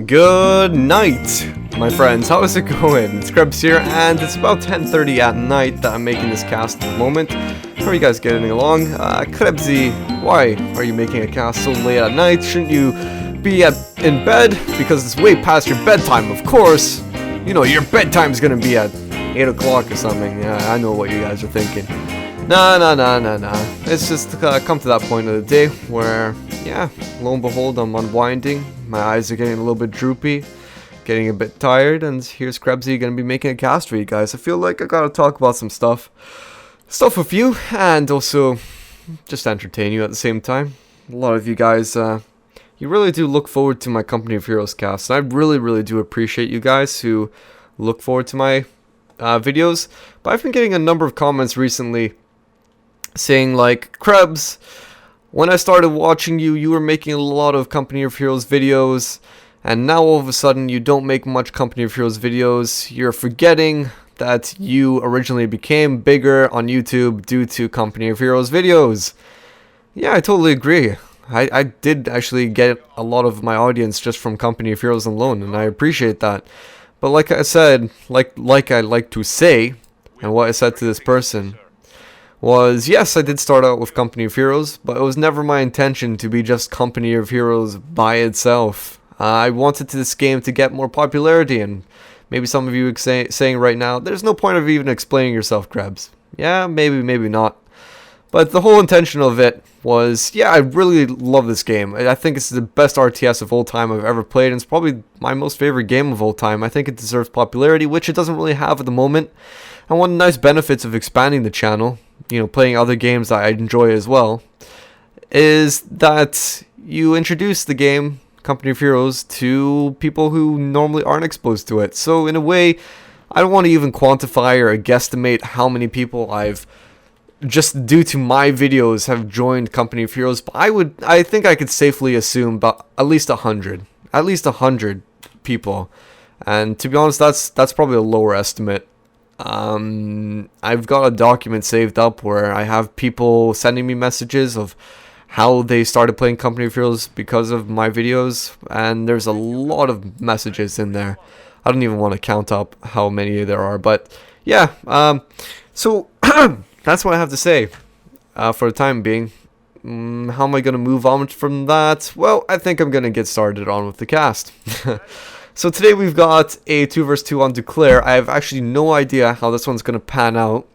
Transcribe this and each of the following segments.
Good night, my friends. How is it going? It's Krebs here, and it's about 10:30 at night that I'm making this cast at the moment. How are you guys getting along? Krebsy, why are you making a cast so late at night? Shouldn't you be in bed? Because it's way past your bedtime, of course. You know, your bedtime's gonna be at 8 o'clock or something. Yeah, I know what you guys are thinking. Nah. It's just come to that point of the day where, yeah, lo and behold, I'm unwinding. My eyes are getting a little bit droopy, getting a bit tired, and here's Krebsy gonna be making a cast for you guys. I feel like I gotta talk about some stuff with you, and also just entertain you at the same time. A lot of you guys, you really do look forward to my Company of Heroes cast, and I really do appreciate you guys who look forward to my videos. But I've been getting a number of comments recently saying like, Krebs, when I started watching you, you were making a lot of Company of Heroes videos, and now all of a sudden you don't make much Company of Heroes videos. You're forgetting that you originally became bigger on YouTube due to Company of Heroes videos. Yeah, I totally agree. I did actually get a lot of my audience just from Company of Heroes alone, and I appreciate that. But like I said, like I like to say, and what I said to this person was, yes, I did start out with Company of Heroes, but it was never my intention to be just Company of Heroes by itself. I wanted this game to get more popularity, and maybe some of you are saying right now, there's no point of even explaining yourself, Krebs. Yeah, maybe not. But the whole intention of it was, yeah, I really love this game. I think it's the best RTS of all time I've ever played, and it's probably my most favorite game of all time. I think it deserves popularity, which it doesn't really have at the moment. And one of the nice benefits of expanding the channel, you know, playing other games that I enjoy as well, is that you introduce the game Company of Heroes to people who normally aren't exposed to it. So in a way, I don't want to even quantify or guesstimate how many people I've, just due to my videos, have joined Company of Heroes, but I think I could safely assume about at least 100 people. And to be honest, that's probably a lower estimate. I've got a document saved up where I have people sending me messages of how they started playing Company of Heroes because of my videos, and there's a lot of messages in there. I don't even want to count up how many there are, but yeah, so that's what I have to say for the time being. How am I going to move on from that? Well, I think I'm going to get started on with the cast. So today we've got a 2 vs 2 on Duclair. I have actually no idea how this one's going to pan out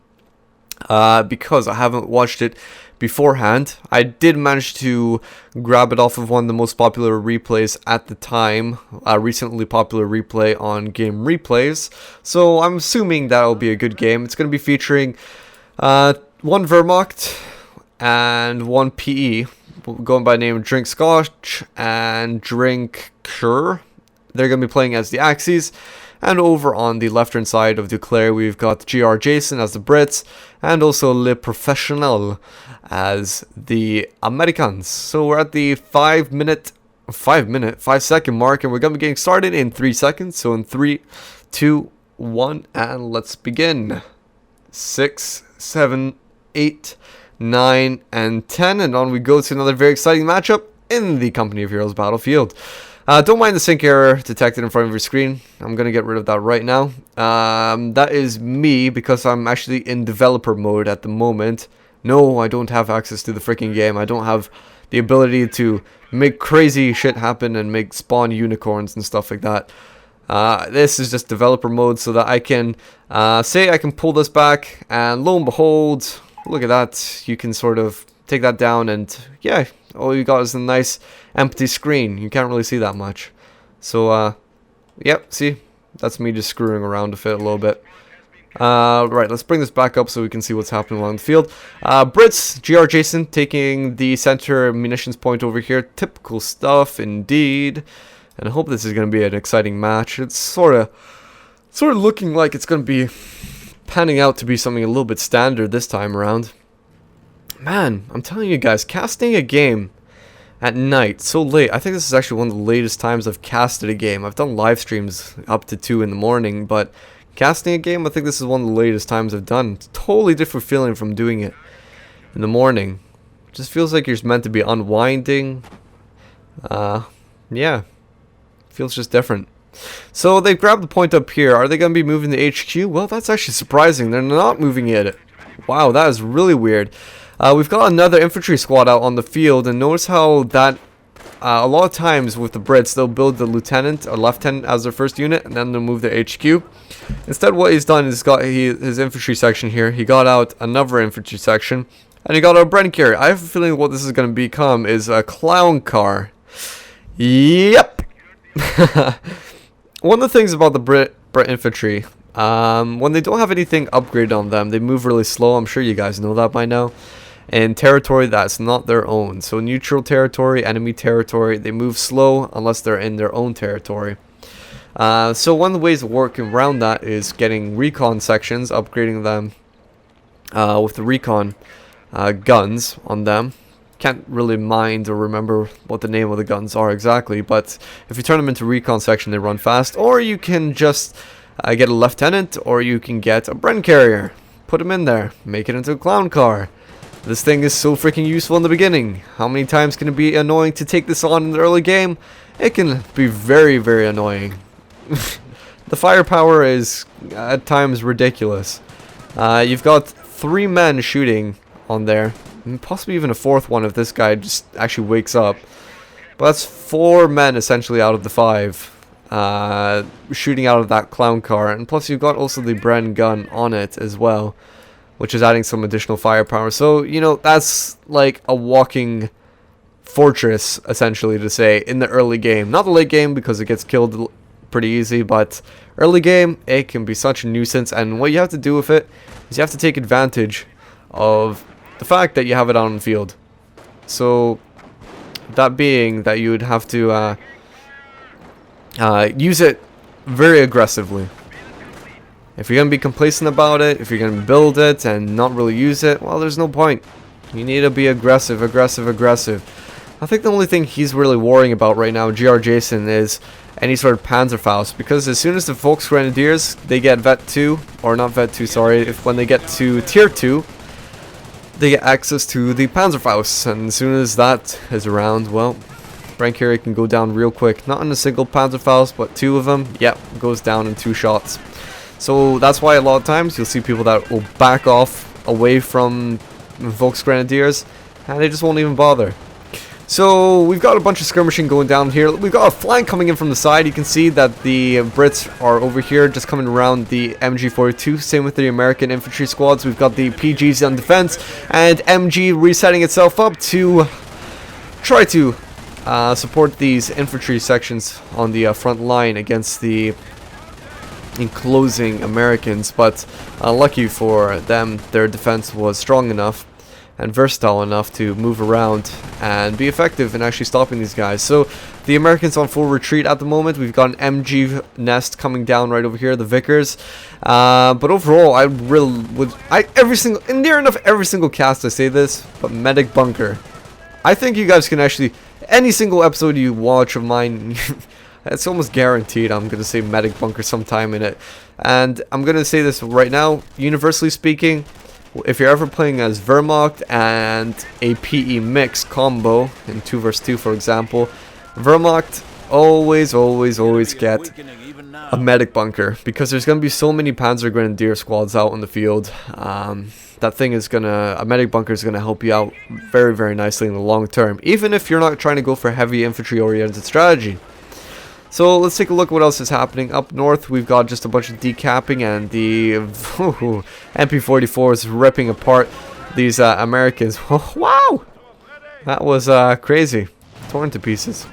because I haven't watched it beforehand. I did manage to grab it off of one of the most popular replays at the time, a recently popular replay on Game Replays. So I'm assuming that'll be a good game. It's going to be featuring one Wehrmacht and one PE, going by the name of DrinkIIScotch and DrinkillKir. They're going to be playing as the Axes, and over on the left-hand side of Duclair, we've got GRjason as the Brits, and also LeProfessionnel as the Americans. So we're at the 5 second mark, and we're going to be getting started in 3 seconds. So in 3, 2, 1, and let's begin. 6, 7, 8, 9, and 10, and on we go to another very exciting matchup in the Company of Heroes battlefield. Don't mind the sync error detected in front of your screen. I'm going to get rid of that right now. That is me because I'm actually in developer mode at the moment. No, I don't have access to the freaking game. I don't have the ability to make crazy shit happen and make spawn unicorns and stuff like that. This is just developer mode so that I can say I can pull this back, and lo and behold, look at that. You can sort of take that down, and yeah, all you got is a nice empty screen. You can't really see that much. So yep, see, that's me just screwing around with it a little bit. Right, let's bring this back up so we can see what's happening along the field. Brits, GRjason taking the center munitions point over here. Typical stuff indeed. And I hope this is going to be an exciting match. It's sort of looking like it's going to be panning out to be something a little bit standard this time around. Man, I'm telling you guys, casting a game at night so late, I think this is actually one of the latest times I've casted a game. I've done live streams up to 2 in the morning, but casting a game, I think this is one of the latest times I've done. It's a totally different feeling from doing it in the morning. It just feels like you're meant to be unwinding. Yeah. Feels just different. So they've grabbed the point up here. Are they going to be moving the HQ? Well, that's actually surprising. They're not moving it. Wow, that is really weird. We've got another infantry squad out on the field, and notice how that a lot of times with the Brits, they'll build the lieutenant or lieutenant as their first unit, and then they'll move their HQ. Instead, what he's done is got his infantry section here. He got out another infantry section, and he got out a DrinkIIScotch. I have a feeling what this is going to become is a clown car. Yep. One of the things about the Brit infantry, when they don't have anything upgraded on them, they move really slow. I'm sure you guys know that by now. In territory that's not their own. So neutral territory, enemy territory, they move slow unless they're in their own territory. So one of the ways of working around that is getting recon sections, upgrading them with the recon guns on them. Can't really mind or remember what the name of the guns are exactly, but if you turn them into recon section, they run fast. Or you can just get a lieutenant, or you can get a Bren carrier, put them in there, make it into a clown car. This thing is so freaking useful in the beginning. How many times can it be annoying to take this on in the early game? It can be very, very annoying. The firepower is at times ridiculous. You've got 3 men shooting on there, and possibly even a 4th one if this guy just actually wakes up. But that's 4 men essentially out of the 5 shooting out of that clown car, and plus you've got also the Bren gun on it as well, which is adding some additional firepower. So, you know, that's like a walking fortress, essentially, to say, in the early game. Not the late game, because it gets killed pretty easy, but early game, it can be such a nuisance, and what you have to do with it is you have to take advantage of the fact that you have it out on the field. So, that being that you would have to use it very aggressively. If you're going to be complacent about it, if you're going to build it and not really use it, well, there's no point. You need to be aggressive, aggressive, aggressive. I think the only thing he's really worrying about right now, GRjason, is any sort of Panzerfaust, because as soon as the Volksgrenadiers, they get Vet 2, or not Vet 2, sorry, when they get to Tier 2, they get access to the Panzerfaust, and as soon as that is around, well, DrinkIIScotch can go down real quick. Not in a single Panzerfaust, but 2 of them, yep, goes down in 2 shots. So that's why a lot of times you'll see people that will back off away from Volksgrenadiers, and they just won't even bother. So we've got a bunch of skirmishing going down here. We've got a flank coming in from the side. You can see that the Brits are over here just coming around the MG42. Same with the American infantry squads. We've got the PGs on defense, and MG resetting itself up to try to support these infantry sections on the front line against the enclosing Americans. But lucky for them, their defense was strong enough and versatile enough to move around and be effective in actually stopping these guys. So the Americans on full retreat at the moment. We've got an MG nest coming down right over here, the Vickers. But overall, I really would, in near enough every single cast I say this, but medic bunker. I think you guys can actually, any single episode you watch of mine, it's almost guaranteed I'm going to say medic bunker sometime in it. And I'm going to say this right now, universally speaking, if you're ever playing as Wehrmacht and a PE mix combo in 2 vs 2, for example, Wehrmacht always get a medic bunker, because there's going to be so many Panzer Grenadier squads out on the field. That thing is a medic bunker is gonna help you out very nicely in the long term, even if you're not trying to go for heavy infantry oriented strategy. So let's take a look at what else is happening. Up north, we've got just a bunch of decapping, and the MP44 is ripping apart these Americans. Wow! That was crazy. Torn to pieces.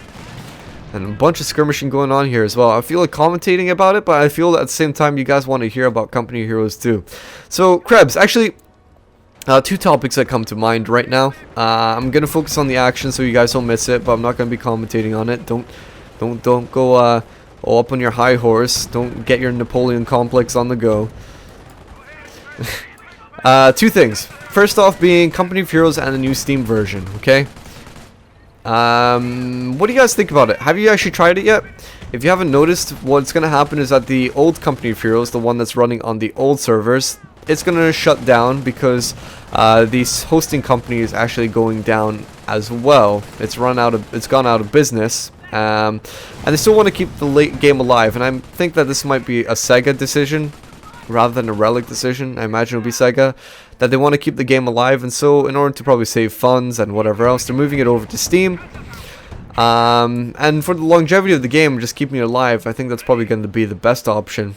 And a bunch of skirmishing going on here as well. I feel like commentating about it, but I feel that at the same time you guys want to hear about company heroes too. So, Krebs, actually, 2 topics that come to mind right now. I'm going to focus on the action so you guys don't miss it, but I'm not going to be commentating on it. Don't go all up on your high horse. Don't get your Napoleon complex on the go. 2 things. First off being Company of Heroes and the new Steam version, okay? What do you guys think about it? Have you actually tried it yet? If you haven't noticed, what's going to happen is that the old Company of Heroes, the one that's running on the old servers, it's going to shut down because the hosting company is actually going down as well. It's gone out of business, and they still want to keep the late game alive. And I think that this might be a Sega decision rather than a Relic decision. I imagine it'll be Sega, that they want to keep the game alive, and so in order to probably save funds and whatever else, they're moving it over to Steam. And for the longevity of the game, just keeping it alive, I think that's probably going to be the best option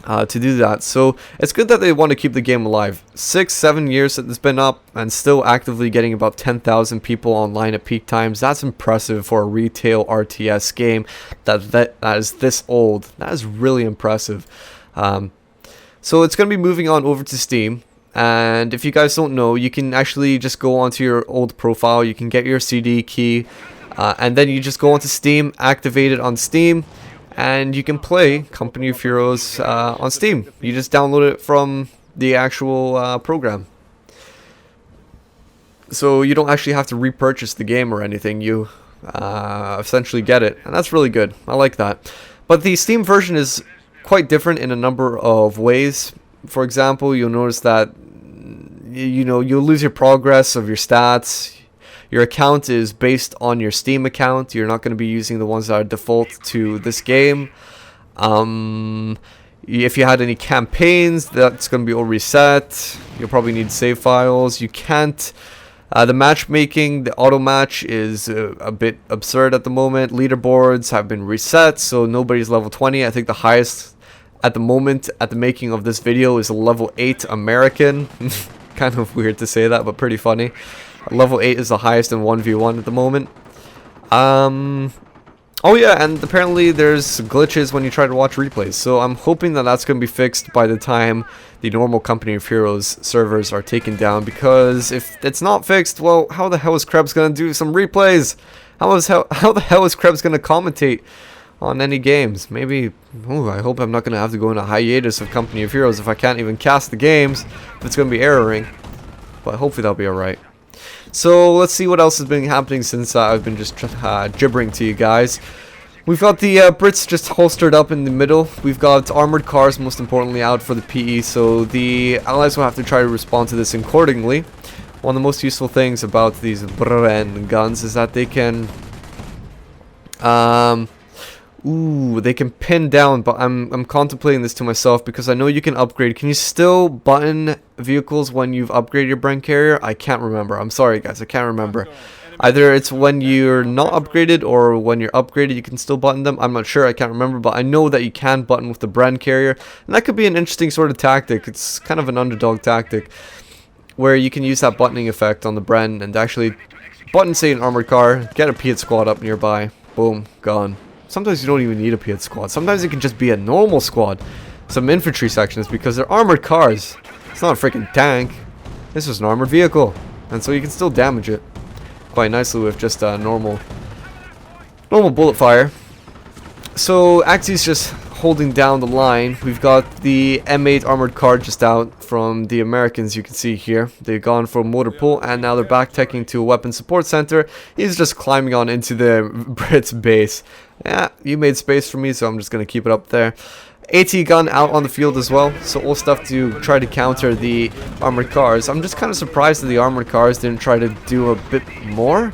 to do that. So it's good that they want to keep the game alive. 6-7 years that it's been up and still actively getting about 10,000 people online at peak times. That's impressive for a retail RTS game that is this old. That is really impressive. So it's going to be moving on over to Steam. And if you guys don't know, you can actually just go onto your old profile. You can get your CD key, and then you just go onto Steam, activate it on Steam, and you can play Company of Heroes on Steam. You just download it from the actual program. So you don't actually have to repurchase the game or anything. You essentially get it, and that's really good. I like that. But the Steam version is quite different in a number of ways. For example, you'll notice that you'll lose your progress of your stats. Your account is based on your Steam account. You're not going to be using the ones that are default to this game. If you had any campaigns, that's going to be all reset. You'll probably need save files. You can't. The matchmaking, the auto match is a bit absurd at the moment. Leaderboards have been reset, so nobody's level 20. I think the highest at the moment, at the making of this video, is a level 8 American. Kind of weird to say that, but pretty funny. Level 8 is the highest in 1v1 at the moment. Oh yeah, and apparently there's glitches when you try to watch replays. So I'm hoping that that's going to be fixed by the time the normal Company of Heroes servers are taken down. Because if it's not fixed, well, how the hell is Krebs going to do some replays? How the hell is Krebs going to commentate on any games? Maybe, I hope I'm not going to have to go in a hiatus of Company of Heroes if I can't even cast the games, if it's going to be erroring. But hopefully that'll be alright. So let's see what else has been happening since I've been just gibbering to you guys. We've got the Brits just holstered up in the middle. We've got armored cars, most importantly, out for the PE, so the allies will have to try to respond to this accordingly. One of the most useful things about these Bren guns is that they can they can pin down, but I'm contemplating this to myself because I know you can upgrade. Can you still button vehicles when you've upgraded your Bren carrier? I can't remember. I'm sorry guys, I can't remember. Either it's when you're not upgraded or when you're upgraded you can still button them. I'm not sure, I can't remember, but I know that you can button with the Bren carrier. And that could be an interesting sort of tactic. It's kind of an underdog tactic where you can use that buttoning effect on the Bren and actually button, say, an armored car, get a Piet squad up nearby. Boom, gone. Sometimes you don't even need a Piet squad. Sometimes it can just be a normal squad. Some infantry sections because they're armored cars. It's not a freaking tank. This is an armored vehicle. And so you can still damage it quite nicely with just normal bullet fire. So Axie's just holding down the line. We've got the M8 armored car just out from the Americans, you can see here. They've gone for a motor pool and now they're back teching to a weapon support center. He's just climbing on into the Brits base. Yeah, you made space for me, so I'm just going to keep it up there. AT gun out on the field as well, so all stuff to try to counter the armored cars. I'm just kind of surprised that the armored cars didn't try to do a bit more.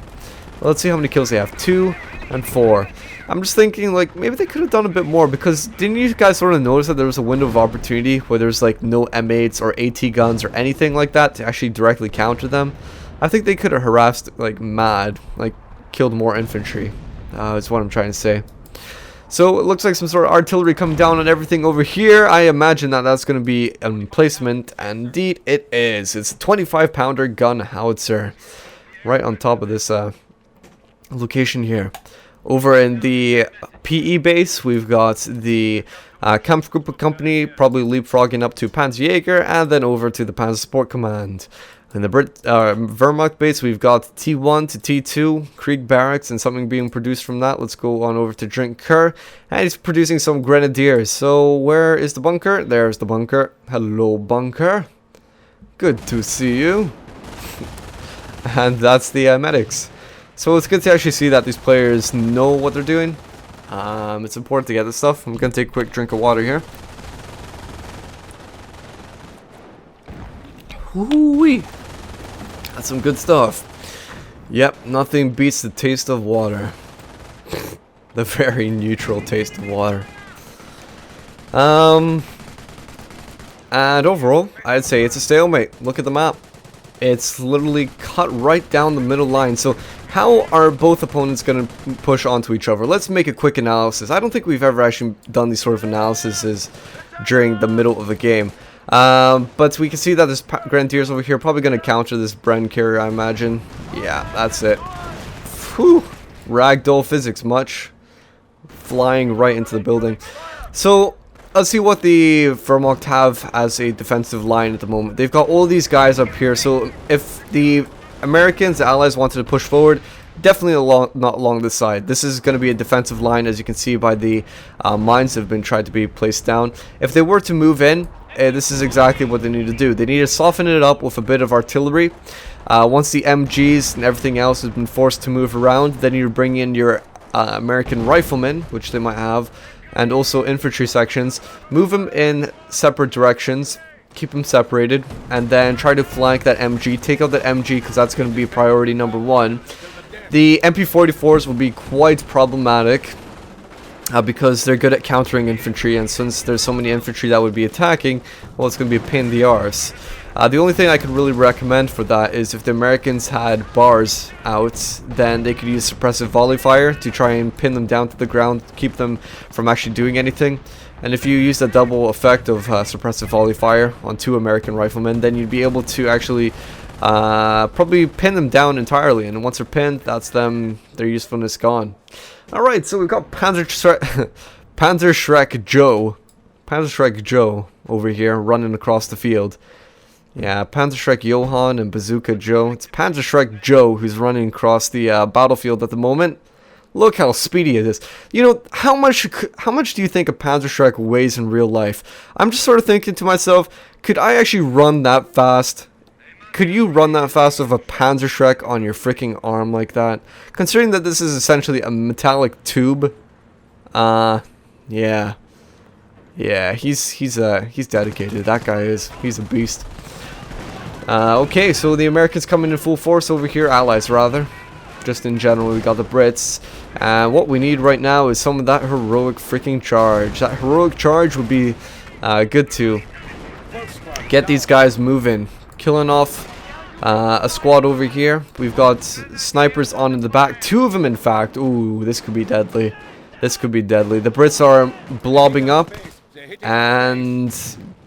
Well, let's see how many kills they have. 2 and 4. I'm just thinking, like, maybe they could have done a bit more, because didn't you guys sort of notice that there was a window of opportunity where there's like no M8s or AT guns or anything like that to actually directly counter them? I think they could have harassed like mad, like killed more infantry. Is what I'm trying to say. So it looks like some sort of artillery coming down on everything over here. I imagine that that's going to be an emplacement, and indeed it is. It's a 25-pounder gun howitzer right on top of this location here. Over in the PE base, we've got the Kampfgruppe company probably leapfrogging up to Panzerjäger, and then over to the Panzer Support Command. In the Wehrmacht base, we've got T1 to T2, Krieg Barracks, and something being produced from that. Let's go on over to DrinkIIScotch, and he's producing some grenadiers. So where is the bunker? There's the bunker. Hello, bunker. Good to see you. And that's the medics. So it's good to actually see that these players know what they're doing. It's important to get this stuff. I'm going to take a quick drink of water here. Woo-wee. That's some good stuff. Yep, nothing beats the taste of water. The very neutral taste of water. And overall, I'd say it's a stalemate. Look at the map. It's literally cut right down the middle line. So how are both opponents going to push onto each other? Let's make a quick analysis. I don't think we've ever actually done these sort of analyses during the middle of a game. But we can see that this Grenadiers over here are probably going to counter this DrinkillKir, I imagine. Yeah, that's it. Whew. Ragdoll physics, much. Flying right into the building. So let's see what the Wehrmacht have as a defensive line at the moment. They've got all these guys up here, so if the Americans, the Allies, wanted to push forward, definitely not along this side. This is going to be a defensive line, as you can see by the mines that have been tried to be placed down. If they were to move in, this is exactly what they need to do. They need to soften it up with a bit of artillery. Once the MGs and everything else has been forced to move around, then you bring in your American riflemen, which they might have, and also infantry sections. Move them in separate directions, keep them separated, and then try to flank that MG. Take out that MG because that's going to be priority number one. The MP44s will be quite problematic because they're good at countering infantry, and since there's so many infantry that would be attacking, well, it's going to be a pain in the arse. The only thing I could really recommend for that is if the Americans had bars out, then they could use suppressive volley fire to try and pin them down to the ground, keep them from actually doing anything. And if you use the double effect of suppressive volley fire on 2 American riflemen, then you'd be able to actually probably pin them down entirely. And once they're pinned, that's them, their usefulness gone. Alright, so we've got Panzerschreck Joe over here running across the field. Yeah, Panzerschreck Johann and Bazooka Joe. It's Panzerschreck Joe who's running across the battlefield at the moment. Look how speedy it is. You know, how much do you think a Panzerschreck weighs in real life? I'm just sort of thinking to myself, could I actually run that fast? Could you run that fast with a Panzerschreck on your freaking arm like that? Considering that this is essentially a metallic tube. Yeah. Yeah, he's dedicated. That guy is. He's a beast. Okay, so the Americans coming in full force over here, Allies rather. Just in general, we got the Brits. And what we need right now is some of that heroic freaking charge. That heroic charge would be good to get these guys moving. Killing off a squad over here. We've got snipers on in the back. 2 of them, in fact. Ooh, this could be deadly. This could be deadly. The Brits are blobbing up and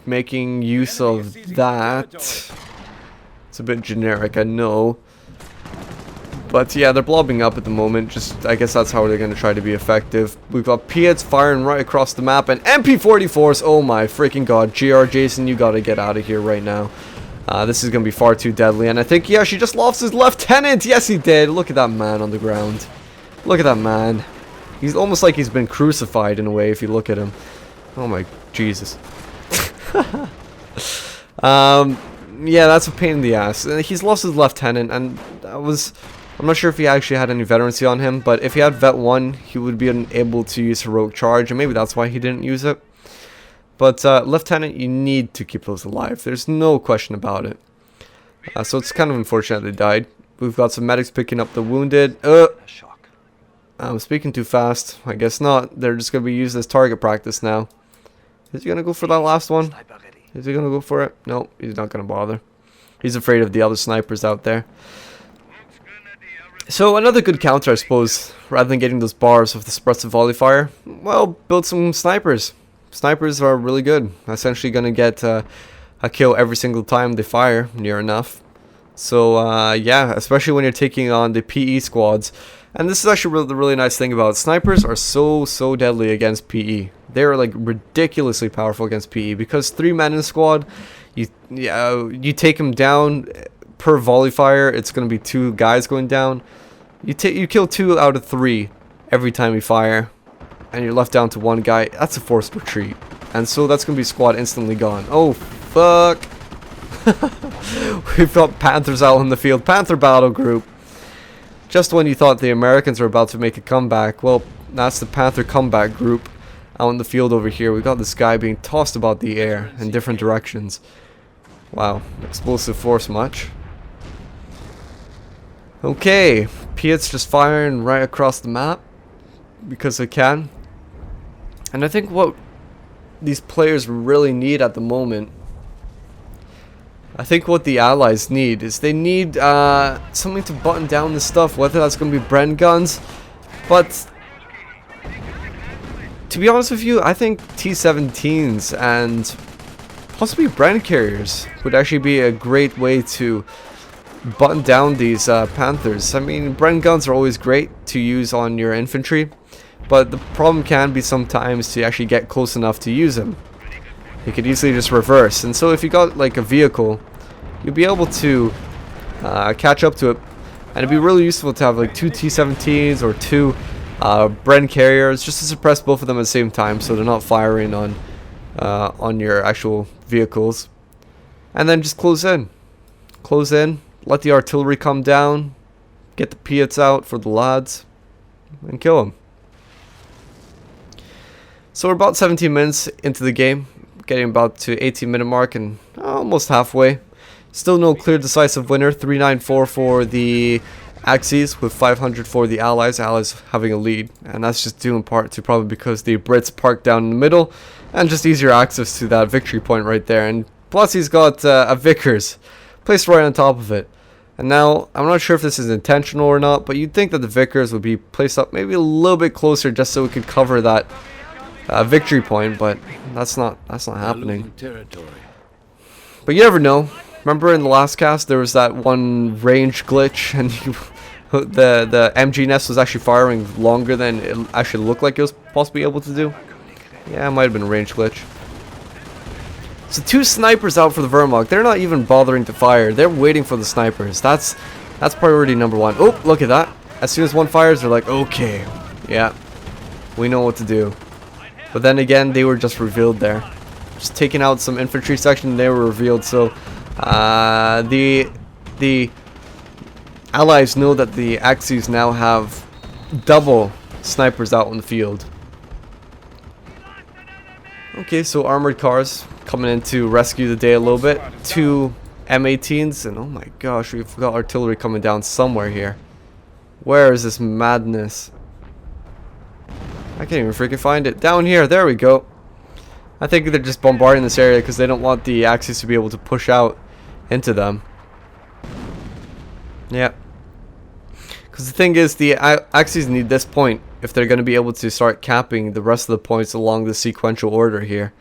making use of that. It's a bit generic, I know. But yeah, they're blobbing up at the moment. Just, I guess that's how they're going to try to be effective. We've got Piets firing right across the map. And MP44s, oh my freaking god. GRjason, you got to get out of here right now. This is going to be far too deadly. And I think, yeah, she just lost his lieutenant. Yes, he did. Look at that man on the ground. Look at that man. He's almost like he's been crucified in a way if you look at him. Oh my Jesus. Yeah, that's a pain in the ass. He's lost his lieutenant, and I'm not sure if he actually had any veterancy on him, but if he had Vet 1, he would be able to use Heroic Charge, and maybe that's why he didn't use it. But Lieutenant, you need to keep those alive. There's no question about it. So it's kind of unfortunate they died. We've got some medics picking up the wounded. I'm speaking too fast. I guess not. They're just going to be used as target practice now. Is he going to go for that last one? Is he going to go for it? No, he's not going to bother. He's afraid of the other snipers out there. So another good counter, I suppose, rather than getting those bars with the suppressive volley fire, well, build some snipers. Snipers are really good. Essentially going to get a kill every single time they fire, near enough. So yeah, especially when you're taking on the PE squads. And this is actually the really nice thing about it. Snipers are so deadly against PE. They're like ridiculously powerful against PE because 3 men in a squad, you take them down per volley fire. It's going to be 2 guys going down. You kill 2 out of 3 every time you fire, and you're left down to 1 guy. That's a forced retreat, and so that's going to be squad instantly gone. Oh fuck! We've got Panthers out on the field. Panther battle group. Just when you thought the Americans were about to make a comeback, well, that's the Panther comeback group out in the field over here. We got this guy being tossed about the air in different directions. Wow, explosive force much. Okay, Piet's just firing right across the map. because they can. And I think what these players really need at the moment, I think what the allies need is they need something to button down this stuff, whether that's going to be Bren guns. But to be honest with you, I think T-17s and possibly Bren carriers would actually be a great way to button down these Panthers. I mean, Bren guns are always great to use on your infantry, but the problem can be sometimes to actually get close enough to use them. You could easily just reverse, and so if you got like a vehicle, you'll be able to catch up to it, and it'd be really useful to have like 2 T-17s or 2 Bren carriers just to suppress both of them at the same time, so they're not firing on your actual vehicles. And then just close in, let the artillery come down, get the Piats out for the lads, and kill them. So we're about 17 minutes into the game, getting about to 18-minute mark and almost halfway. Still no clear decisive winner. 394 for the Axis with 500 for the Allies. Allies having a lead, and that's just due in part to probably because the Brits parked down in the middle and just easier access to that victory point right there. And plus he's got a Vickers placed right on top of it. And now I'm not sure if this is intentional or not, but you'd think that the Vickers would be placed up maybe a little bit closer just so we could cover that victory point, but that's not happening. But you never know. Remember in the last cast there was that one range glitch, and the MG nest was actually firing longer than it actually looked like it was possibly able to do. Yeah, it might have been a range glitch. So 2 snipers out for the Wehrmacht. They're not even bothering to fire. They're waiting for the snipers. That's priority number 1. Oh, look at that. As soon as one fires, they're like, okay, yeah, we know what to do. But then again, they were just revealed there. Just taking out some infantry section, they were revealed. So the Allies know that the Axis now have double snipers out on the field. Okay, so armored cars coming in to rescue the day a little bit. 2 M18s, and oh my gosh, we've got artillery coming down somewhere here. Where is this madness? I can't even freaking find it. Down here, there we go. I think they're just bombarding this area because they don't want the Axis to be able to push out into them. Yeah. Because the thing is, the Axis need this point if they're going to be able to start capping the rest of the points along the sequential order here.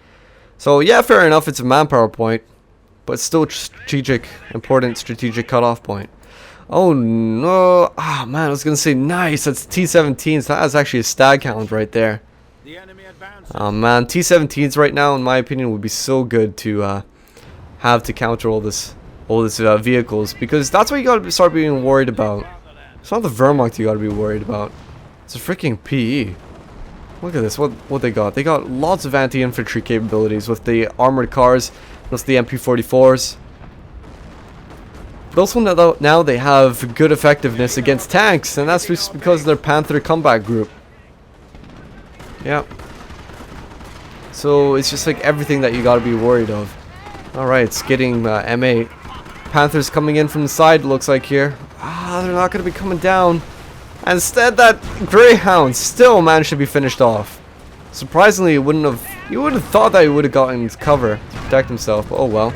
So yeah, fair enough, it's a manpower point, but still important strategic cutoff point. Oh no, ah man, I was going to say nice, that's T-17s, that is actually a stag hound right there. Oh man, T-17s right now in my opinion would be so good to have to counter all this vehicles, because that's what you got to start being worried about. It's not the Wehrmacht you got to be worried about, it's a freaking PE. Look at this, what they got. They got lots of anti-infantry capabilities with the armored cars, plus the MP44s. But also now they have good effectiveness against tanks, and that's just because of their Panther combat group. Yeah. So it's just like everything that you gotta be worried of. Alright, it's getting M8. Panthers coming in from the side, looks like here. Ah, they're not gonna be coming down. And instead, that Greyhound still managed to be finished off. Surprisingly, you would have thought that he would have gotten cover to protect himself, but oh well.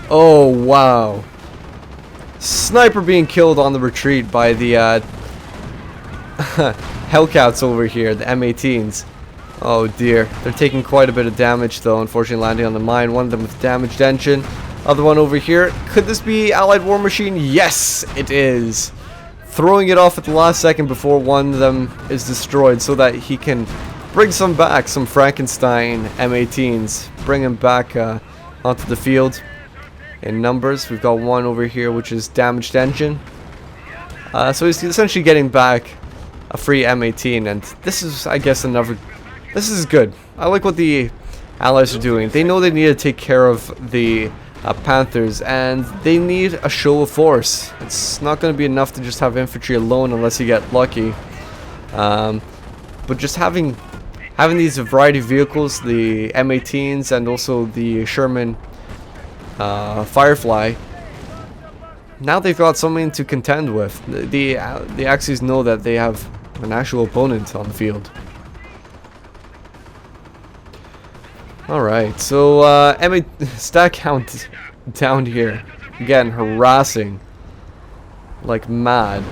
Oh wow. Sniper being killed on the retreat by the Hellcats over here, the M18s. Oh dear. They're taking quite a bit of damage though, unfortunately landing on the mine. One of them with damaged engine. Other one over here. Could this be Allied War Machine? Yes, it is. Throwing it off at the last second before one of them is destroyed so that he can bring some back, some Frankenstein M18s. Bring him back onto the field in numbers. We've got one over here which is damaged engine. So he's essentially getting back a free M18, and this is, I guess, this is good. I like what the Allies are doing. They know they need to take care of the Panthers, and they need a show of force. It's not going to be enough to just have infantry alone unless you get lucky. But just having these variety of vehicles, the M18s and also the Sherman Firefly, now they've got something to contend with. The Axis know that they have an actual opponent on the field. Alright, so MA stack count down here. Again, harassing like mad.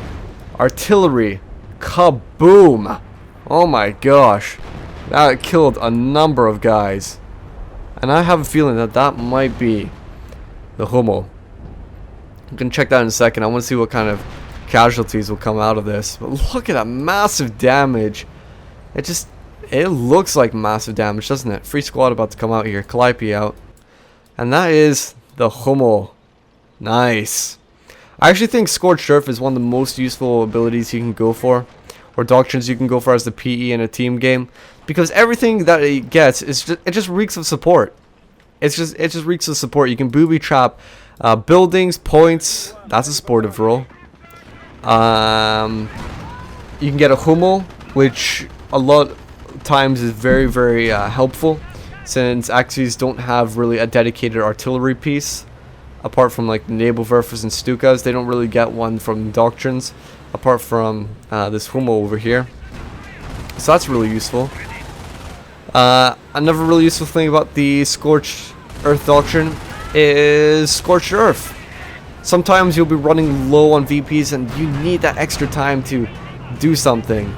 Artillery, kaboom! Oh my gosh, that killed a number of guys. And I have a feeling that that might be the Hummel. I'm gonna check that in a second. I want to see what kind of casualties will come out of this. But look at that massive damage. It looks like massive damage, doesn't it? Free squad about to come out here. Calliope out. And that is the Hummel. Nice. I actually think Scorched Earth is one of the most useful abilities you can go for, or doctrines you can go for as the PE in a team game, because everything that it gets is just reeks of support. It just reeks of support. You can booby trap buildings, points. That's a supportive role. You can get a Hummel, which a lot of times is very helpful, since Axes don't have really a dedicated artillery piece. Apart from like the Nebelwerfers and Stukas, they don't really get one from doctrines, apart from this Hummel over here. So that's really useful. Another really useful thing about the Scorched Earth doctrine is Scorched Earth. Sometimes you'll be running low on VPs and you need that extra time to do something.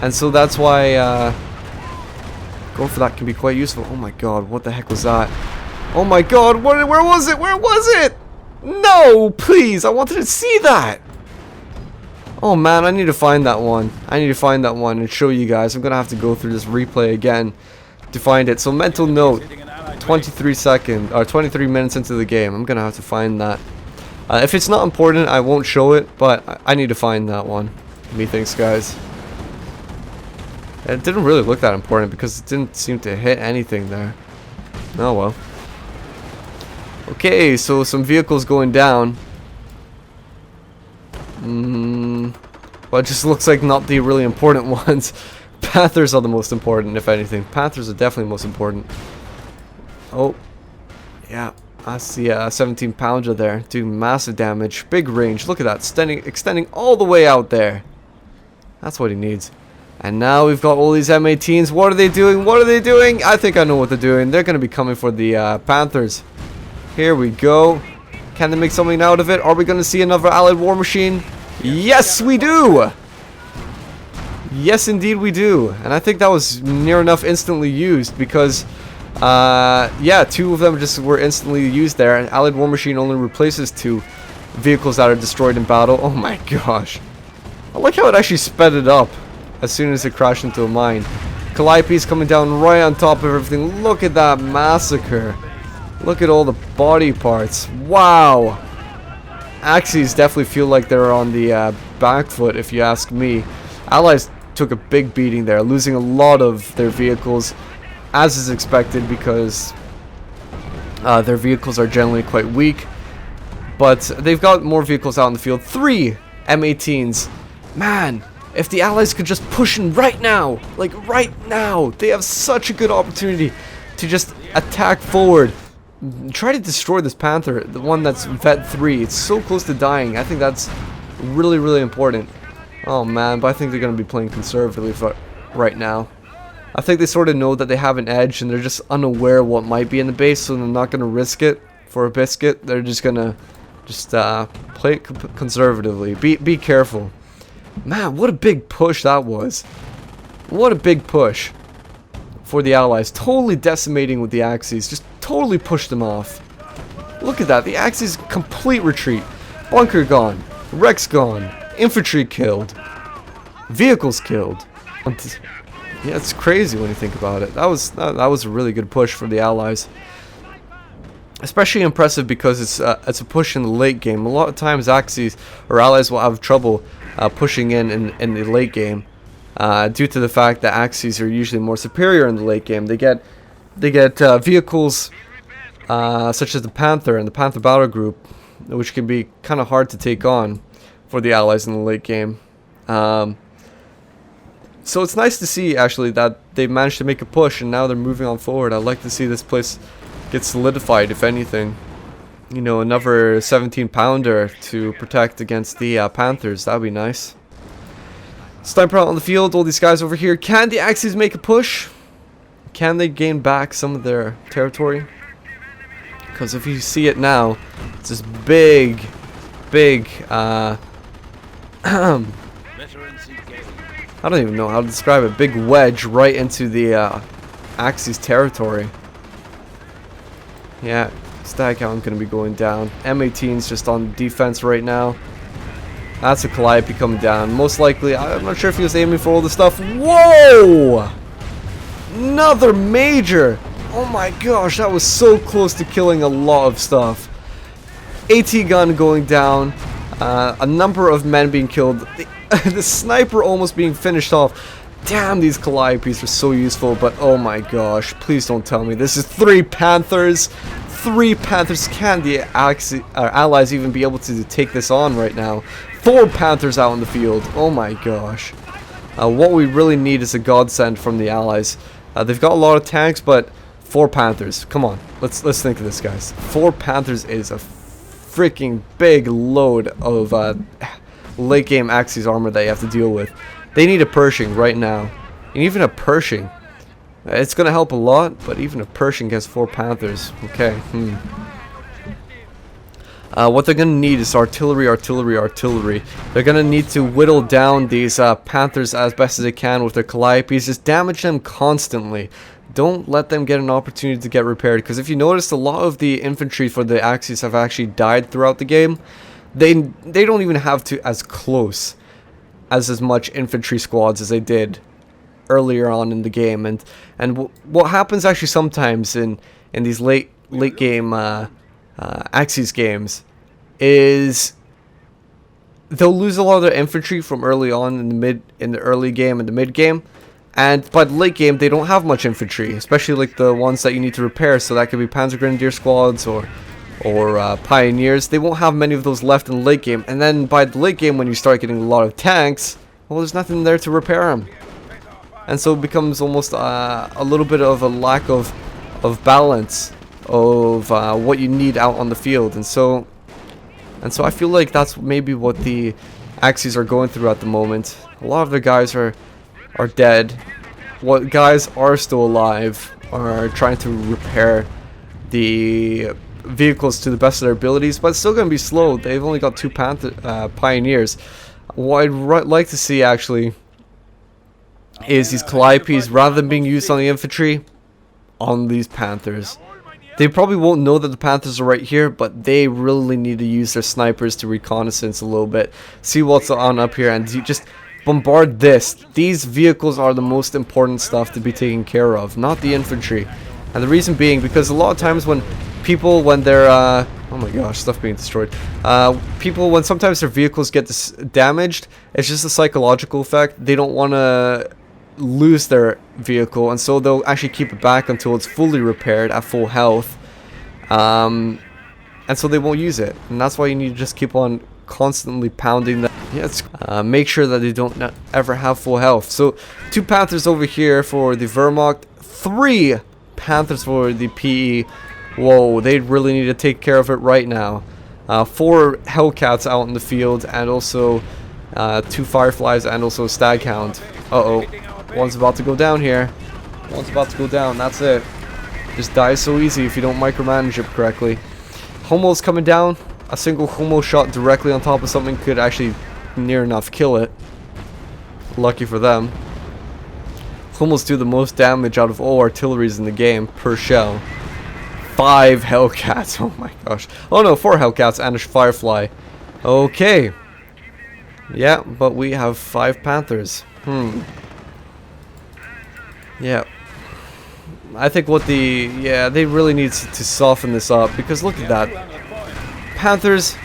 And so that's why going for that can be quite useful. Oh my god, what the heck was that? Oh my god, where was it? Where was it? No, please, I wanted to see that. Oh man, I need to find that one. I need to find that one and show you guys. I'm gonna have to go through this replay again to find it. So mental note, 23 minutes into the game, I'm gonna have to find that. If it's not important, I won't show it, but I need to find that one. Methinks, guys. It didn't really look that important because it didn't seem to hit anything there. Oh well. Okay, so some vehicles going down. Well, it just looks like not the really important ones. Panthers are the most important, if anything. Panthers are definitely most important. Oh, yeah. I see a 17 pounder there doing massive damage. Big range. Look at that. Extending all the way out there. That's what he needs. And now we've got all these M18s. What are they doing? What are they doing? I think I know what they're doing. They're going to be coming for the Panthers. Here we go. Can they make something out of it? Are we going to see another Allied war machine? Yes, we do! Yes, indeed we do. And I think that was near enough instantly used because, yeah, two of them just were instantly used there. And Allied war machine only replaces 2 vehicles that are destroyed in battle. Oh my gosh. I like how it actually sped it up as soon as it crashed into a mine. Calliope's coming down right on top of everything. Look at that massacre. Look at all the body parts. Wow. Axes definitely feel like they're on the back foot, if you ask me. Allies took a big beating there, losing a lot of their vehicles, as is expected, because their vehicles are generally quite weak. But they've got more vehicles out in the field. 3 M18s. Man, if the Allies could just push in right now, like right now, they have such a good opportunity to just attack forward. Try to destroy this Panther, the one that's Vet 3. It's so close to dying. I think that's really important. Oh man, but I think they're going to be playing conservatively for right now. I think they sort of know that they have an edge and they're just unaware of what might be in the base, so they're not going to risk it for a biscuit. They're just going to play it conservatively. Be careful. Man, what a big push that was. What a big push for the Allies. Totally decimating with the Axes. Just totally pushed them off. Look at that. The Axes complete retreat. Bunker gone. Wrecks gone. Infantry killed. Vehicles killed. Yeah, it's crazy when you think about it. That was a really good push for the Allies. Especially impressive because it's a push in the late game. A lot of times Axes or Allies will have trouble pushing in the late game due to the fact that Axes are usually more superior in the late game. They get vehicles such as the Panther and the Panther Battle Group, which can be kind of hard to take on for the Allies in the late game. So it's nice to see actually that they managed to make a push and now they're moving on forward. I'd like to see this place get solidified, if anything. you know, another 17-pounder to protect against the Panthers. That'd be nice. Sniper out on the field. All these guys over here. Can the Axis make a push? Can they gain back some of their territory? Because if you see it now, it's this big I don't even know how to describe it. Big wedge right into the Axis territory. Yeah, Stag Hound gonna be going down. M18's just on defense right now. That's a Calliope coming down. Most likely, I'm not sure if he was aiming for all the stuff. Whoa! Another major! Oh my gosh, that was so close to killing a lot of stuff. AT gun going down. A number of men being killed. The sniper almost being finished off. Damn, these Calliopes are so useful, but oh my gosh, please don't tell me this is 3 Panthers. 3 Panthers. Can the allies even be able to take this on right now? 4 Panthers out in the field. Oh my gosh. What we really need is a godsend from the allies. They've got a lot of tanks, but 4 Panthers. Come on, let's think of this, guys. 4 Panthers is a freaking big load of late game Axis armor that you have to deal with. They need a Pershing right now, and even a Pershing, it's gonna help a lot. But even a Pershing against 4 Panthers. Okay. What they're gonna need is artillery. They're gonna need to whittle down these Panthers as best as they can with their Calliopes. Just damage them constantly. Don't let them get an opportunity to get repaired, because if you notice, a lot of the infantry for the Axis have actually died throughout the game. They don't even have to as close as much infantry squads as they did earlier on in the game. And what happens actually sometimes in these late game Axis games is they'll lose a lot of their infantry from early on in the early game and the mid game. And by the late game, they don't have much infantry, especially like the ones that you need to repair. So that could be Panzer Grenadier squads or Pioneers. They won't have many of those left in the late game. And then by the late game, when you start getting a lot of tanks, well, there's nothing there to repair them. And so it becomes almost a little bit of a lack of balance of what you need out on the field. And so I feel like that's maybe what the Axis are going through at the moment. A lot of their guys are dead. What guys are still alive are trying to repair the vehicles to the best of their abilities, but it's still going to be slow. They've only got 2 Pioneers. What I'd like to see actually is these Calliopes, rather than being used on the infantry, on these Panthers. They probably won't know that the Panthers are right here, but they really need to use their snipers to reconnaissance a little bit, see what's on up here, and just bombard this. These vehicles are the most important stuff to be taken care of, not the infantry. And the reason being, because a lot of times when people, when they're oh my gosh, stuff being destroyed, people, when sometimes their vehicles get damaged, it's just a psychological effect. They don't want to lose their vehicle, and so they'll actually keep it back until it's fully repaired at full health, and so they won't use it. And that's why you need to just keep on constantly pounding them. Yeah, make sure that they don't ever have full health. So 2 Panthers over here for the Wehrmacht, 3 Panthers for the PE. Whoa, they really need to take care of it right now. 4 Hellcats out in the field, and also 2 Fireflies, and also a Staghound. Uh-oh, one's about to go down here. One's about to go down, that's it. Just dies so easy if you don't micromanage it correctly. Hummel's coming down. A single Hummel shot directly on top of something could actually near enough kill it. Lucky for them. Hummels do the most damage out of all artilleries in the game per shell. 5 Hellcats, oh my gosh. Oh no, 4 Hellcats and a Firefly. Okay. Yeah, but we have 5 Panthers. Yeah. I think they really need to soften this up, because look at that. Panthers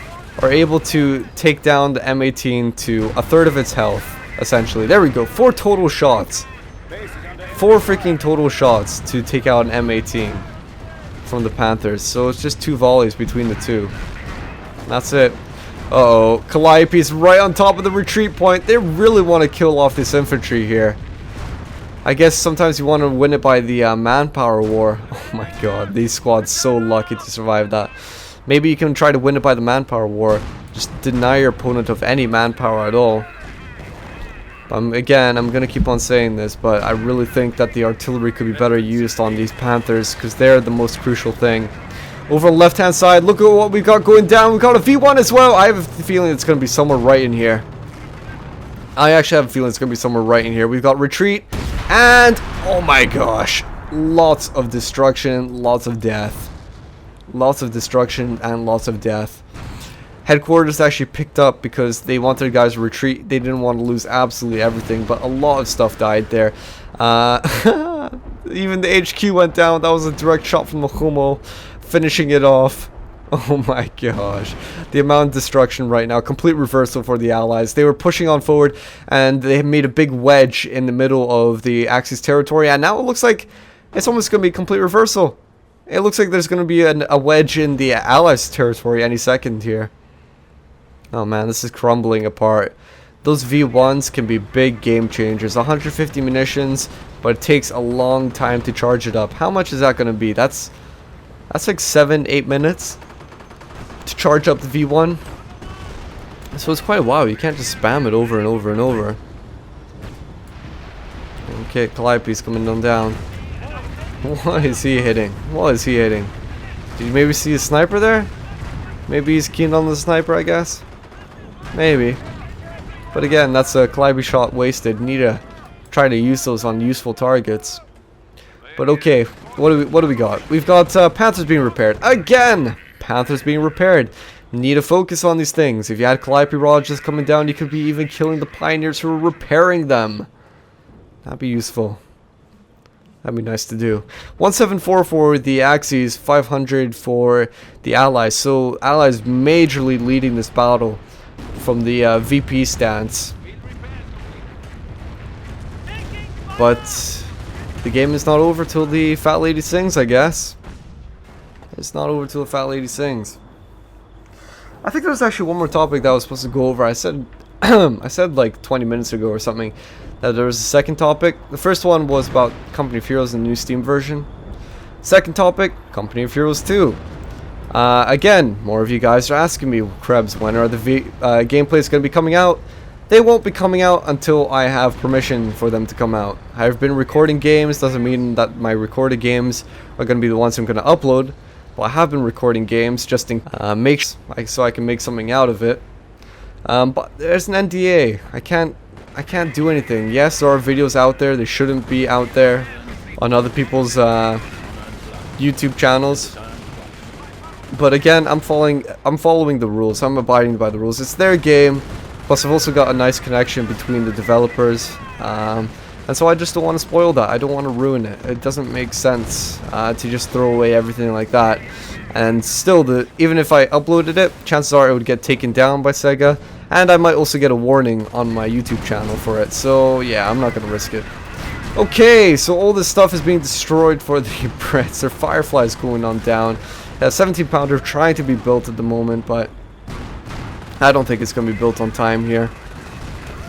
are able to take down the M18 to a third of its health, essentially. There we go. 4 total shots. 4 freaking total shots to take out an M18 from the Panthers. So it's just 2 volleys between the two. That's it. Uh-oh. Calliope's right on top of the retreat point. They really want to kill off this infantry here. I guess sometimes you want to win it by the manpower war. Oh my god. These squads so lucky to survive that. Maybe you can try to win it by the manpower war. Just deny your opponent of any manpower at all. Again, I'm going to keep on saying this, but I really think that the artillery could be better used on these Panthers, because they're the most crucial thing. Over on the left-hand side, look at what we got going down. We got a V1 as well. I have a feeling it's going to be somewhere right in here. I actually have a feeling it's going to be somewhere right in here. We've got retreat, and oh my gosh, lots of destruction, lots of death. Lots of destruction and lots of death. Headquarters actually picked up because they wanted the guys to retreat. They didn't want to lose absolutely everything, but a lot of stuff died there. Even the HQ went down. That was a direct shot from the Homo, finishing it off. Oh my gosh. The amount of destruction right now. Complete reversal for the Allies. They were pushing on forward, and they made a big wedge in the middle of the Axis territory, and now it looks like it's almost going to be a complete reversal. It looks like there's going to be a wedge in the Allies territory any second here. Oh man, this is crumbling apart. Those V1s can be big game changers. 150 munitions, but it takes a long time to charge it up. How much is that going to be? That's like 7-8 minutes to charge up the V1. So it's quite a while. You can't just spam it over and over and over. Okay, Calliope's coming on down. What is he hitting? What is he hitting? Did you maybe see a sniper there? Maybe he's keen on the sniper, I guess. Maybe. But again, that's a Calliope shot wasted. Need to try to use those on useful targets. But okay, what do we got? We've got Panthers being repaired. Again! Panthers being repaired. Need to focus on these things. If you had Calliope rods just coming down, you could be even killing the pioneers who are repairing them. That'd be useful. That'd be nice to do. 174 for the Axis, 500 for the Allies. So Allies majorly leading this battle from the VP stance. But the game is not over till the fat lady sings, I guess. It's not over till the fat lady sings. I think there was actually one more topic that I was supposed to go over. I said I said like 20 minutes ago or something that there was a second topic. The first one was about Company of Heroes in the new Steam version. Second topic, Company of Heroes 2. Again, more of you guys are asking me, Krebs, when are the gameplays going to be coming out? They won't be coming out until I have permission for them to come out. I've been recording games, doesn't mean that my recorded games are going to be the ones I'm going to upload. But I have been recording games just in so I can make something out of it. But there's an NDA. I can't do anything. Yes, there are videos out there. They shouldn't be out there on other people's YouTube channels. But again, I'm following the rules. I'm abiding by the rules. It's their game. Plus, I've also got a nice connection between the developers. And so I just don't want to spoil that. I don't want to ruin it. It doesn't make sense to just throw away everything like that. And still, even if I uploaded it, chances are it would get taken down by Sega. And I might also get a warning on my YouTube channel for it. So yeah, I'm not going to risk it. Okay, so all this stuff is being destroyed for the Brits. Their Fireflies going on down. A 17-pounder trying to be built at the moment, but I don't think it's going to be built on time here.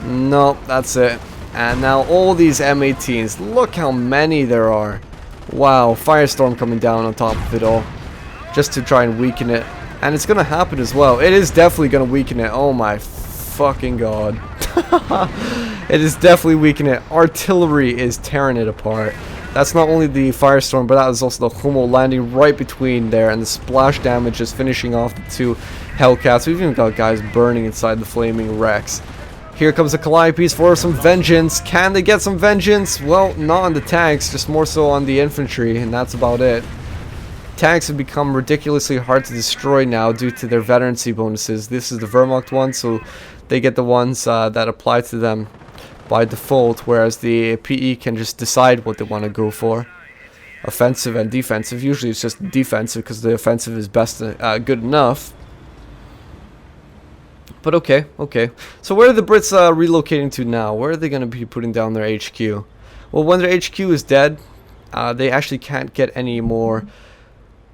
No, that's it. And now all these M18s. Look how many there are. Wow, Firestorm coming down on top of it all. Just to try and weaken it. And it's going to happen as well. It is definitely going to weaken it. Oh my fucking god. It is definitely weakening it. Artillery is tearing it apart. That's not only the Firestorm, but that is also the Homo landing right between there. And the splash damage is finishing off the two Hellcats. We've even got guys burning inside the flaming wrecks. Here comes the Calliopes for some vengeance. Can they get some vengeance? Well, not on the tanks, just more so on the infantry, and that's about it. Tanks have become ridiculously hard to destroy now due to their veterancy bonuses. This is the Wehrmacht one, so they get the ones that apply to them by default, whereas the PE can just decide what they want to go for. Offensive and defensive. Usually it's just defensive because the offensive is best good enough. But okay. So where are the Brits relocating to now? Where are they going to be putting down their HQ? Well, when their HQ is dead, they actually can't get any more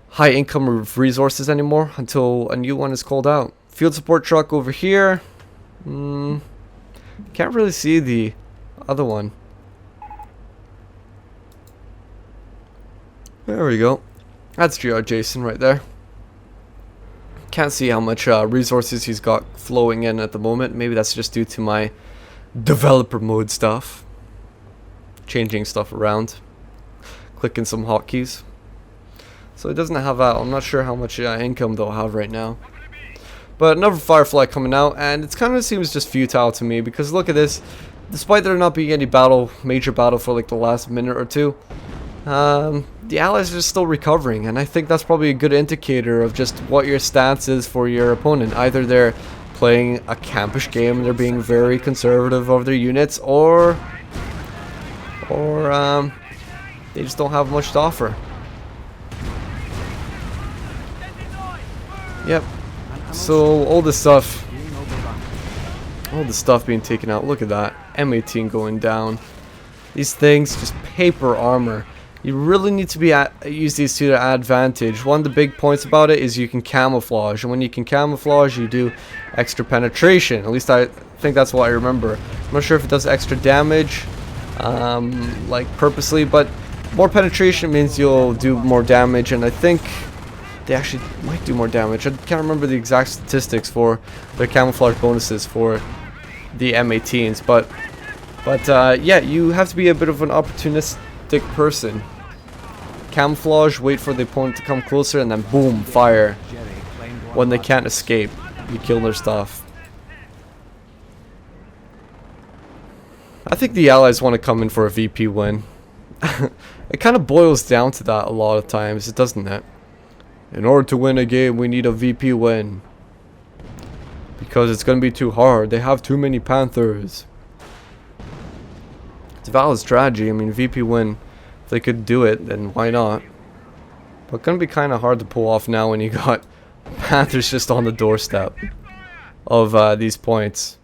high income resources anymore until a new one is called out. Field support truck over here. Can't really see the other one. There we go. That's GRjason right there. Can't see how much resources he's got flowing in at the moment. Maybe that's just due to my developer mode stuff. Changing stuff around. Clicking some hotkeys. So it doesn't have I'm not sure how much income they'll have right now. But another Firefly coming out, and it kind of seems just futile to me, because look at this. Despite there not being any major battle for like the last minute or two, the allies are still recovering, and I think that's probably a good indicator of just what your stance is for your opponent. Either they're playing a campish game and they're being very conservative of their units, or they just don't have much to offer. Yep. So all this stuff being taken out. Look at that. M18 going down. These things, just paper armor. You really need to use these to their advantage. One of the big points about it is you can camouflage, and when you can camouflage, you do extra penetration. At least I think that's what I remember. I'm not sure if it does extra damage, like purposely, but more penetration means you'll do more damage, and I think they actually might do more damage. I can't remember the exact statistics for their camouflage bonuses for the M18s, but yeah, you have to be a bit of an opportunistic person. Camouflage, wait for the opponent to come closer, and then boom, fire. When they can't escape, you kill their stuff. I think the allies want to come in for a VP win. It kind of boils down to that a lot of times, doesn't it? In order to win a game, we need a VP win. Because it's going to be too hard. They have too many Panthers. It's a valid strategy. I mean, VP win. If they could do it, then why not? But it's going to be kind of hard to pull off now when you got Panthers just on the doorstep of these points.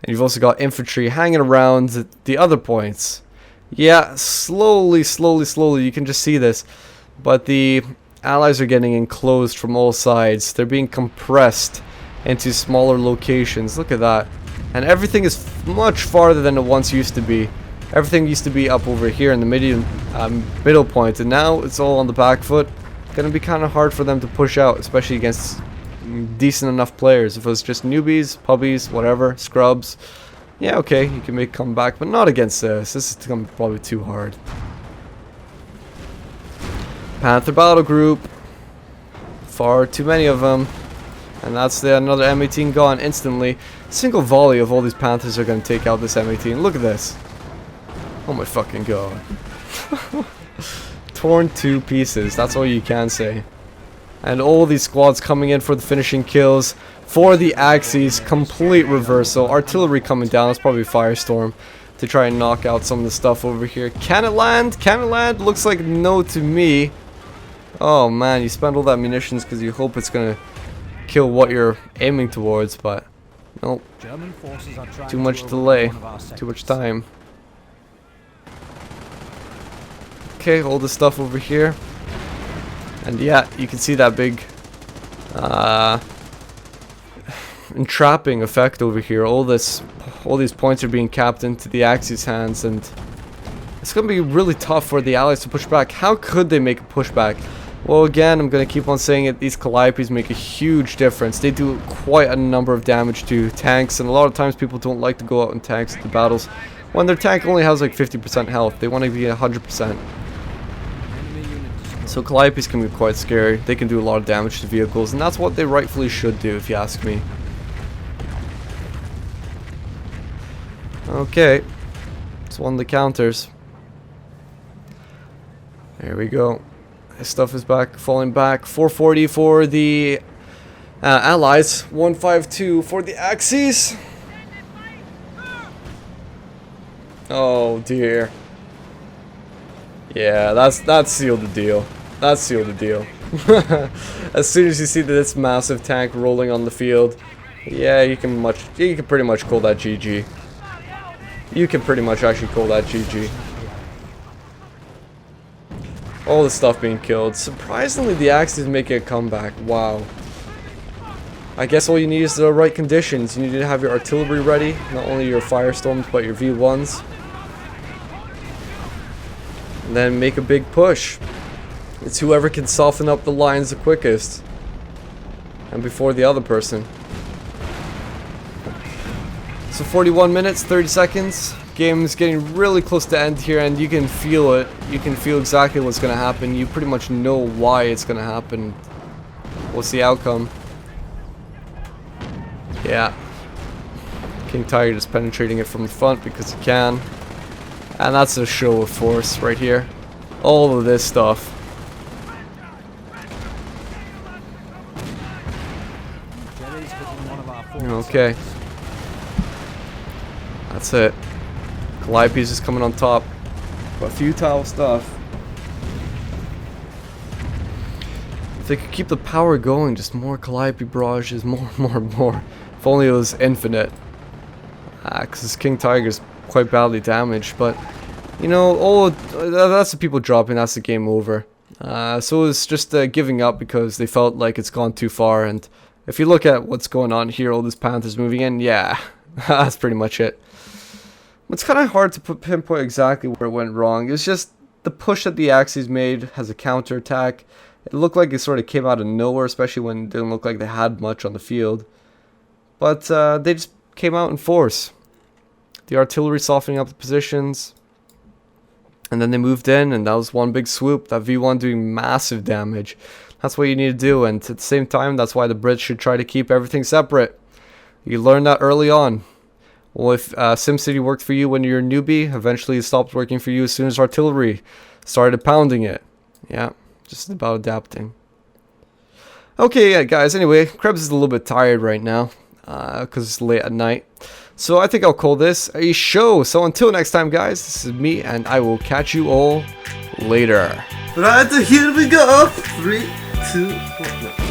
And you've also got infantry hanging around the other points. Yeah, slowly, you can just see this. But the allies are getting enclosed from all sides. They're being compressed into smaller locations. Look at that. And everything is much farther than it once used to be. Everything used to be up over here in the middle point, and now it's all on the back foot. Gonna be kind of hard for them to push out, especially against decent enough players. If it was just newbies, puppies, whatever, scrubs, yeah, okay, you can make a comeback, but not against this. This is gonna be probably too hard. Panther battle group, far too many of them, and that's another M18 gone instantly. Single volley of all these Panthers are going to take out this M18. Look at this. Oh my fucking god. Torn to pieces, that's all you can say. And all these squads coming in for the finishing kills for the Axes. Complete reversal. Artillery coming down. That's probably Firestorm to try and knock out some of the stuff over here. Can it land? Can it land? Looks like no to me. Oh man, you spend all that munitions because you hope it's gonna kill what you're aiming towards, but nope. Too much delay. Too much time. Okay, all the stuff over here. And yeah, you can see that big entrapping effect over here. All these points are being capped into the Axis hands, and it's gonna be really tough for the Allies to push back. How could they make a pushback? Well, again, I'm gonna keep on saying it. These Calliopes make a huge difference. They do quite a number of damage to tanks, and a lot of times people don't like to go out in tanks to battles when their tank only has like 50% health. They want to be 100%. So Calliopes can be quite scary. They can do a lot of damage to vehicles, and that's what they rightfully should do, if you ask me. Okay, it's one of the counters. There we go. This stuff is back, falling back. 440 for the Allies. 152 for the Axis. Oh dear. Yeah, that's sealed the deal. That's sealed the deal. As soon as you see this massive tank rolling on the field, yeah, you can pretty much call that GG. You can pretty much actually call that GG. All the stuff being killed. Surprisingly, the Axis is making a comeback. Wow. I guess all you need is the right conditions. You need to have your artillery ready, not only your Firestorms, but your V1s. And then make a big push. It's whoever can soften up the lines the quickest. and before the other person. So 41 minutes, 30 seconds. Game's getting really close to end here, and you can feel it. You can feel exactly what's going to happen. You pretty much know why it's going to happen. What's the outcome? Yeah. King Tiger just penetrating it from the front because he can. And that's a show of force right here. All of this stuff. Okay. That's it. Calliope's just coming on top. But futile stuff. If they could keep the power going, just more Calliope barrages, more. If only it was infinite. Because this King Tiger's quite badly damaged, but you know, that's the people dropping, that's the game over. So it's just giving up because they felt like it's gone too far, and if you look at what's going on here, all this Panthers moving in, yeah, that's pretty much it. It's kind of hard to pinpoint exactly where it went wrong. It's just the push that the Axis made has a counterattack. It looked like it sort of came out of nowhere, especially when it didn't look like they had much on the field. But they just came out in force. The artillery softening up the positions. And then they moved in, and that was one big swoop. That V1 doing massive damage. That's what you need to do, and at the same time, that's why the Brits should try to keep everything separate. You learn that early on. Well, if SimCity worked for you when you're a newbie, eventually it stopped working for you as soon as artillery started pounding it. Yeah, just about adapting. Okay, yeah, guys, anyway, Krebs is a little bit tired right now, because it's late at night. So I think I'll call this a show. So until next time, guys, this is me, and I will catch you all later. Right, here we go. 3, 2, 1.